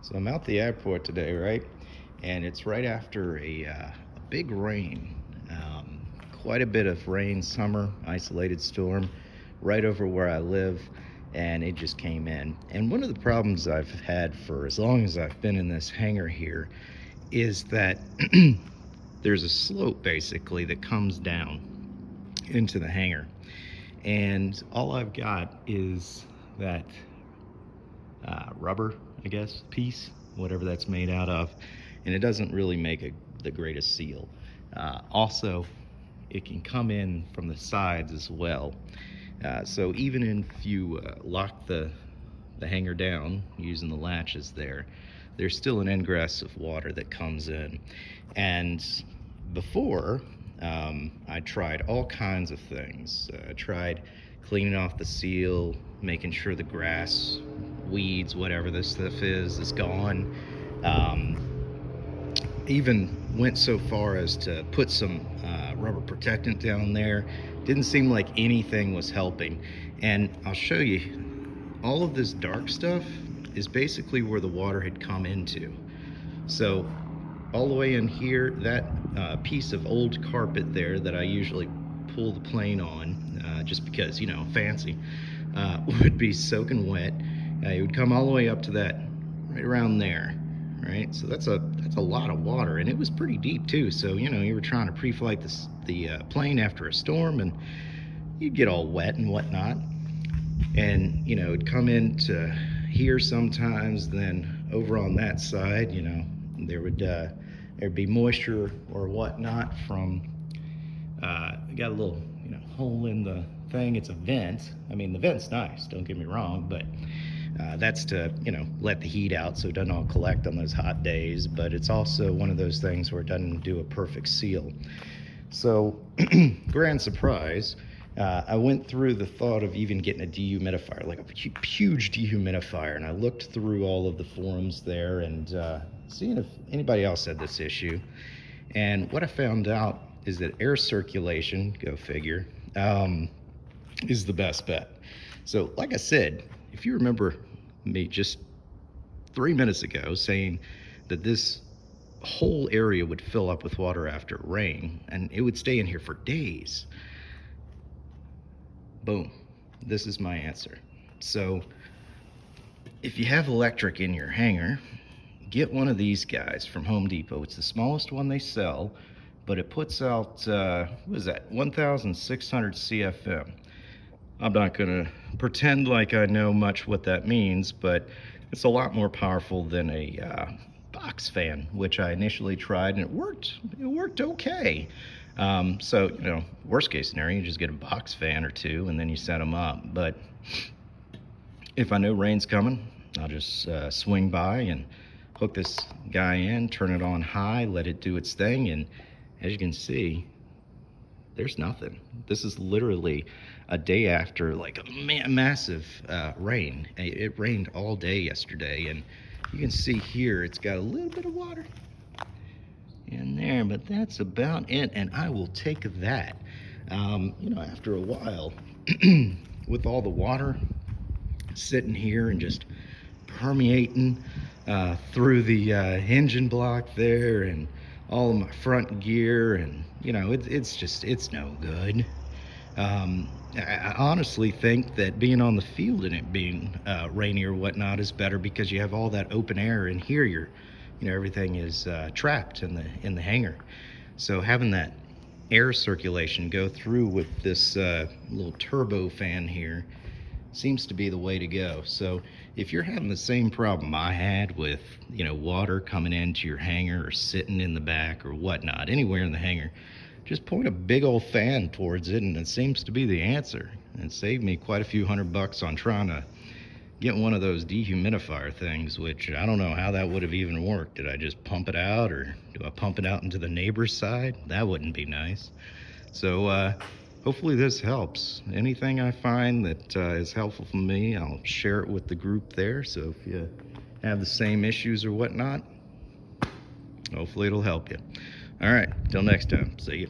So I'm out the airport today, right? And it's right after a big rain. Quite a bit of rain, summer, isolated storm, right over where I live, and it just came in. And one of the problems I've had for as long as I've been in this hangar here is that there's a slope basically that comes down into the hangar. And all I've got is that rubber, I guess, piece, whatever that's made out of, and it doesn't really make the greatest seal. Also, it can come in from the sides as well. So even if you lock the hanger down using the latches there, there's still an ingress of water that comes in. And before, I tried all kinds of things. I tried cleaning off the seal, making sure the grass, weeds, whatever this stuff is gone. Um, Even went so far as to put some rubber protectant down there. Didn't seem like anything was helping. And I'll show you, all of this dark stuff is basically where the water had come into. So all the way in here, that piece of old carpet there that I usually pull the plane on, just because, fancy, would be soaking wet. It would come all the way up to that, right around there, right? So that's a lot of water, and it was pretty deep too. So you were trying to pre-flight the plane after a storm, and you'd get all wet and whatnot. And it'd come into here sometimes. Then over on that side, there would there'd be moisture or whatnot from got a little hole in the thing. It's a vent. I mean, the vent's nice, don't get me wrong, but that's to let the heat out so it doesn't all collect on those hot days. But it's also one of those things where it doesn't do a perfect seal. So, grand surprise, I went through the thought of even getting a dehumidifier, like a huge dehumidifier, and I looked through all of the forums there and seeing if anybody else had this issue. And what I found out is that air circulation, go figure, is the best bet. So, like I said, if you remember me just 3 minutes ago saying that this whole area would fill up with water after rain and it would stay in here for days. Boom. This is my answer. So, if you have electric in your hangar, get one of these guys from Home Depot. It's the smallest one they sell, but it puts out, what is that, 1,600 CFM. I'm not going to pretend like I know much what that means, but it's a lot more powerful than a box fan, which I initially tried, and it worked. It worked okay. So, worst case scenario, you just get a box fan or two, and then you set them up. But if I know rain's coming, I'll just swing by and hook this guy in, turn it on high, let it do its thing, and as you can see, there's nothing. This is literally a day after like a massive rain. It rained all day yesterday, and you can see here it's got a little bit of water in there, but that's about it, and I will take that. After a while, with all the water sitting here and just permeating through the engine block there and all of my front gear, and it's no good. I honestly think that being on the field and it being rainy or whatnot is better because you have all that open air, and here everything is trapped in the hangar. So having that air circulation go through with this little turbo fan here seems to be the way to go. So if you're having the same problem I had with water coming into your hangar or sitting in the back or whatnot, anywhere in the hangar, just point a big old fan towards it, and it seems to be the answer. And it saved me quite a few $100 on trying to get one of those dehumidifier things, which I don't know how that would have even worked. Did I just pump it out, or do I pump it out into the neighbor's side? That wouldn't be nice. So hopefully this helps. Anything I find that is helpful for me, I'll share it with the group there. So if you have the same issues or whatnot, hopefully it'll help you. All right, till next time. See you.